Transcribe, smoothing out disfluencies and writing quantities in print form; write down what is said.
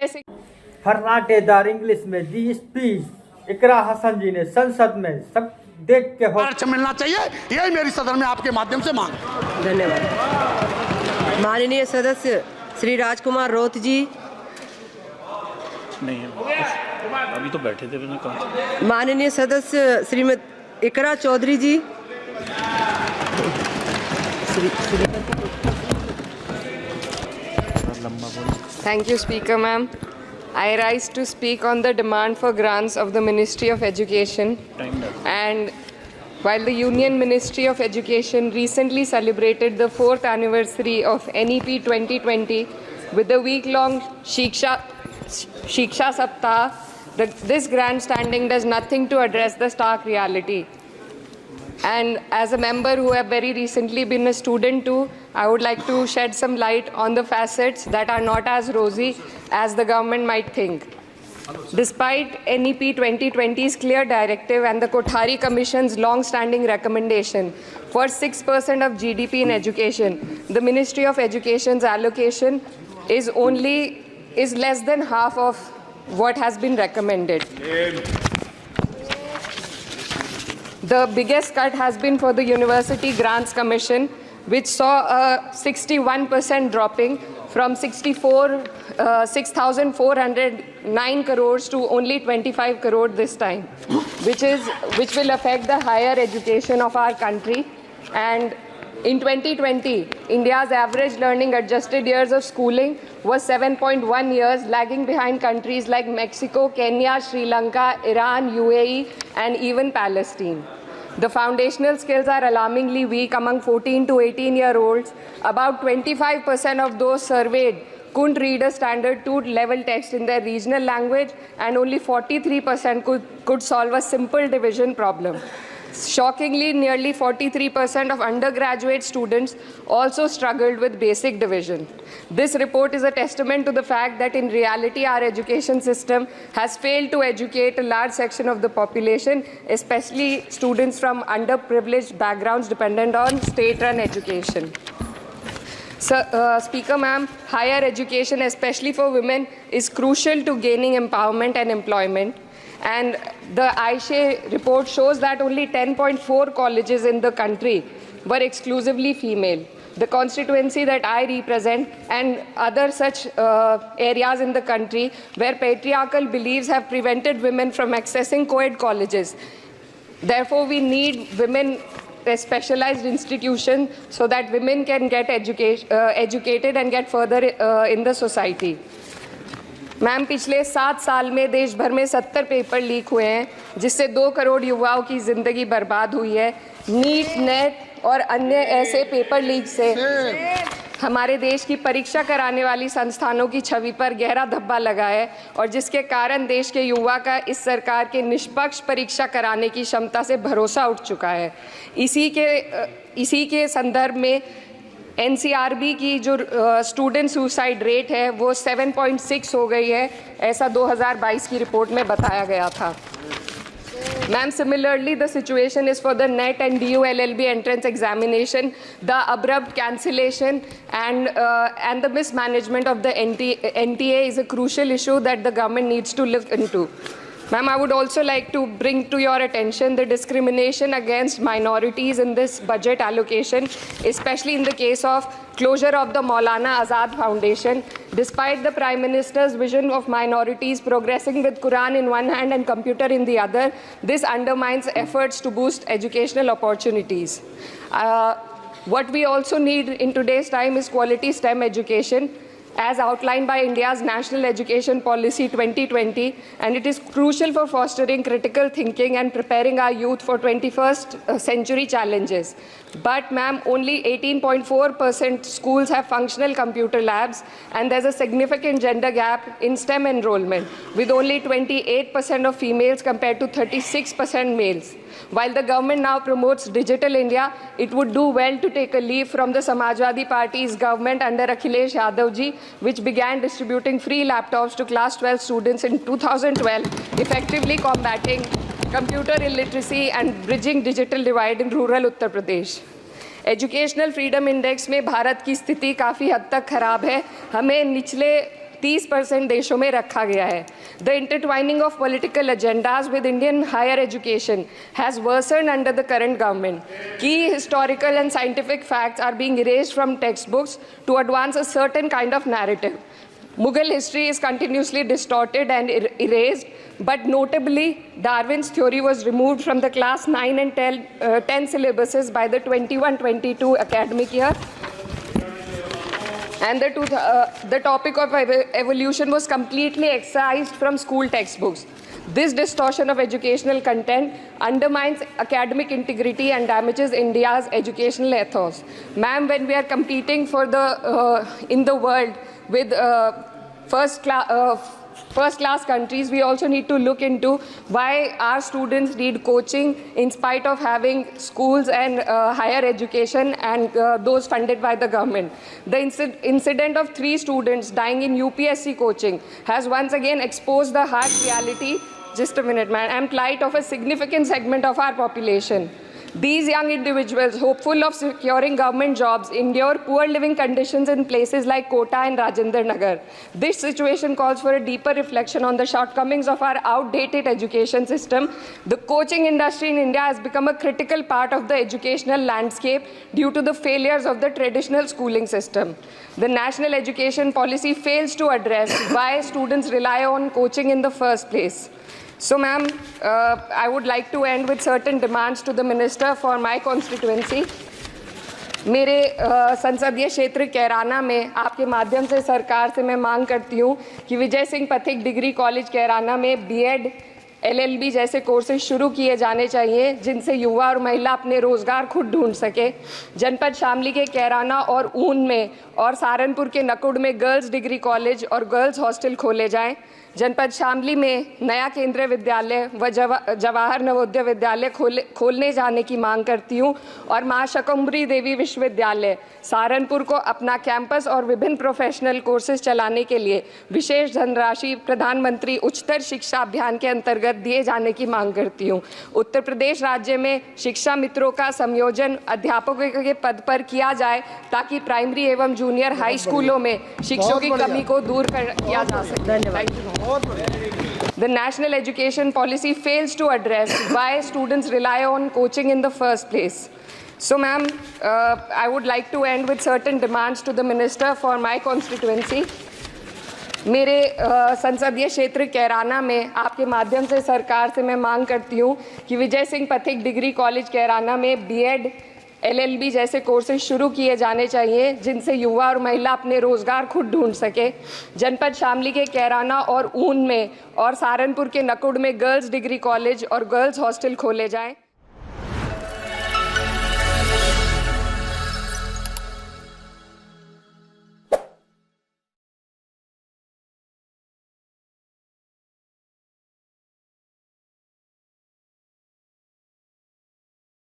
जैसे फर्नाटेदार इंग्लिश में दी स्पीच इकरा हसन जी ने संसद में सब देख के हो मिलना चाहिए, यही मेरी सदन में आपके माध्यम से मांग। धन्यवाद। माननीय सदस्य श्री राजकुमार रोत जी। नहीं है, अभी तो बैठे थे, मैंने कहा। माननीय सदस्य श्रीमती इकरा चौधरी जी। Thank you, Speaker ma'am. I rise to speak on the demand for grants of the Ministry of Education. And while the Union Ministry of Education recently celebrated the 4th anniversary of NEP 2020 with the week-long Shiksha Saptah, this grandstanding does nothing to address the stark reality. And as a member who have very recently been a student too, I would like to shed some light on the facets that are not as rosy as the government might think. Despite NEP 2020's clear directive and the Kothari Commission's long-standing recommendation for 6% of GDP in education, the Ministry of Education's allocation is less than half of what has been recommended. The biggest cut has been for the University Grants Commission, which saw a 61% dropping from 6,409 crores to only 25 crore this time, which will affect the higher education of our country. And in 2020, India's average learning adjusted years of schooling was 7.1 years, lagging behind countries like Mexico, Kenya, Sri Lanka, Iran, UAE, and even Palestine. The foundational skills are alarmingly weak among 14 to 18-year-olds. About 25% of those surveyed couldn't read a standard 2-level text in their regional language, and only 43% could solve a simple division problem. Shockingly, nearly 43% of undergraduate students also struggled with basic division. This report is a testament to the fact that in reality our education system has failed to educate a large section of the population, especially students from underprivileged backgrounds dependent on state-run education. Speaker ma'am, higher education, especially for women, is crucial to gaining empowerment and employment. And the AISHE report shows that only 10.4 colleges in the country were exclusively female. The constituency that I represent and other such areas in the country where patriarchal beliefs have prevented women from accessing co-ed colleges. Therefore, we need women specialized institutions so that women can get educated and get further in the society. Ma'am, पिछले 7 साल में देश भर में 70 paper leak हुए हैं, जिससे 2 करोड़ युवाओं की ज़िंदगी बर्बाद हुई है। नीट, नेट और अन्य ऐसे पेपर लीक से हमारे देश की परीक्षा कराने वाली संस्थानों की छवि पर गहरा धब्बा लगा है, और जिसके कारण देश के युवा का इस सरकार के निष्पक्ष परीक्षा कराने की क्षमता से भरोसा उठ चुका है। इसी के संदर्भ में NCRB की जो स्टूडेंट सुसाइड रेट है वो 7.6 हो गई है, ऐसा 2022 की रिपोर्ट में बताया गया था। Ma'am, similarly, the situation is for the NET and DU LLB entrance examination. The abrupt cancellation and the mismanagement of the NTA is a crucial issue that the government needs to look into. Ma'am, I would also like to bring to your attention the discrimination against minorities in this budget allocation, especially in the case of closure of the Maulana Azad Foundation. Despite the Prime Minister's vision of minorities progressing with Quran in one hand and computer in the other, this undermines efforts to boost educational opportunities. What we also need in today's time is quality STEM education, as outlined by India's National Education Policy 2020, and it is crucial for fostering critical thinking and preparing our youth for 21st century challenges. But ma'am, only 18.4% schools have functional computer labs, and there's a significant gender gap in STEM enrollment, with only 28% of females compared to 36% males. While the government now promotes Digital India, it would do well to take a leaf from the Samajwadi Party's government under Akhilesh Yadav ji, which began distributing free laptops to class 12 students in 2012, effectively combating computer illiteracy and bridging digital divide in rural Uttar Pradesh. Educational freedom index में भारत की स्थिति काफ़ी हद तक खराब है। हमें निचले 30% देशों में रखा गया है। The intertwining of political agendas with Indian higher education has worsened under the current government. की historical and scientific facts are being erased from textbooks to advance a certain kind of narrative. Mughal history is continuously distorted and erased, but notably, Darwin's theory was removed from the class 9 and 10 syllabuses by the 21-22 academic year. And the topic of evolution was completely excised from school textbooks. This distortion of educational content undermines academic integrity and damages India's educational ethos. Ma'am, when we are competing for in the world with first class countries, we also need to look into why our students need coaching in spite of having schools and higher education and those funded by the government. The incident of 3 students dying in UPSC coaching has once again exposed the harsh reality. Just a minute, man. And plight of a significant segment of our population. These young individuals, hopeful of securing government jobs, endure poor living conditions in places like Kota and Rajendra Nagar. This situation calls for a deeper reflection on the shortcomings of our outdated education system. The coaching industry in India has become a critical part of the educational landscape due to the failures of the traditional schooling system. The national education policy fails to address why students rely on coaching in the first place. So, ma'am, I would like to end with certain demands to the minister for my constituency. मेरे संसदीय क्षेत्र कैराना में आपके माध्यम से सरकार से मैं मांग करती हूँ कि विजय सिंह पथिक डिग्री कॉलेज कैराना में बीएड LLB जैसे कोर्सेज शुरू किए जाने चाहिए, जिनसे युवा और महिला अपने रोजगार खुद ढूंढ सके। जनपद शामली के कैराना और ऊन में और सहारनपुर के नकुड़ में गर्ल्स डिग्री कॉलेज और गर्ल्स हॉस्टल खोले जाएं। जनपद शामली में नया केंद्रीय विद्यालय व जवाहर नवोदय विद्यालय खोलने जाने की मांग करती हूँ और मां शकंभरी देवी विश्वविद्यालय सहारनपुर को अपना कैंपस और विभिन्न प्रोफेशनल कोर्सेज चलाने के लिए विशेष धनराशि प्रधानमंत्री उच्चतर शिक्षा अभियान के अंतर्गत दिए जाने की मांग करती हूँ। उत्तर प्रदेश राज्य में शिक्षा मित्रों का संयोजन अध्यापकों के पद पर किया जाए ताकि प्राइमरी एवं जूनियर हाई स्कूलों में शिक्षकों की कमी को दूर किया जा सके। The national education policy fails to address why students rely on coaching in the first place. So, ma'am, I would like to end with certain demands to the minister for my constituency. मेरे संसदीय क्षेत्र कैराना में आपके माध्यम से सरकार से मैं मांग करती हूँ कि विजय सिंह पथिक डिग्री कॉलेज कैराना में बीएड LLB जैसे कोर्सेज शुरू किए जाने चाहिए, जिनसे युवा और महिला अपने रोजगार खुद ढूंढ सके। जनपद शामली के कैराना और ऊन में और सहारनपुर के नकुड़ में गर्ल्स डिग्री कॉलेज और गर्ल्स हॉस्टल खोले जाएं।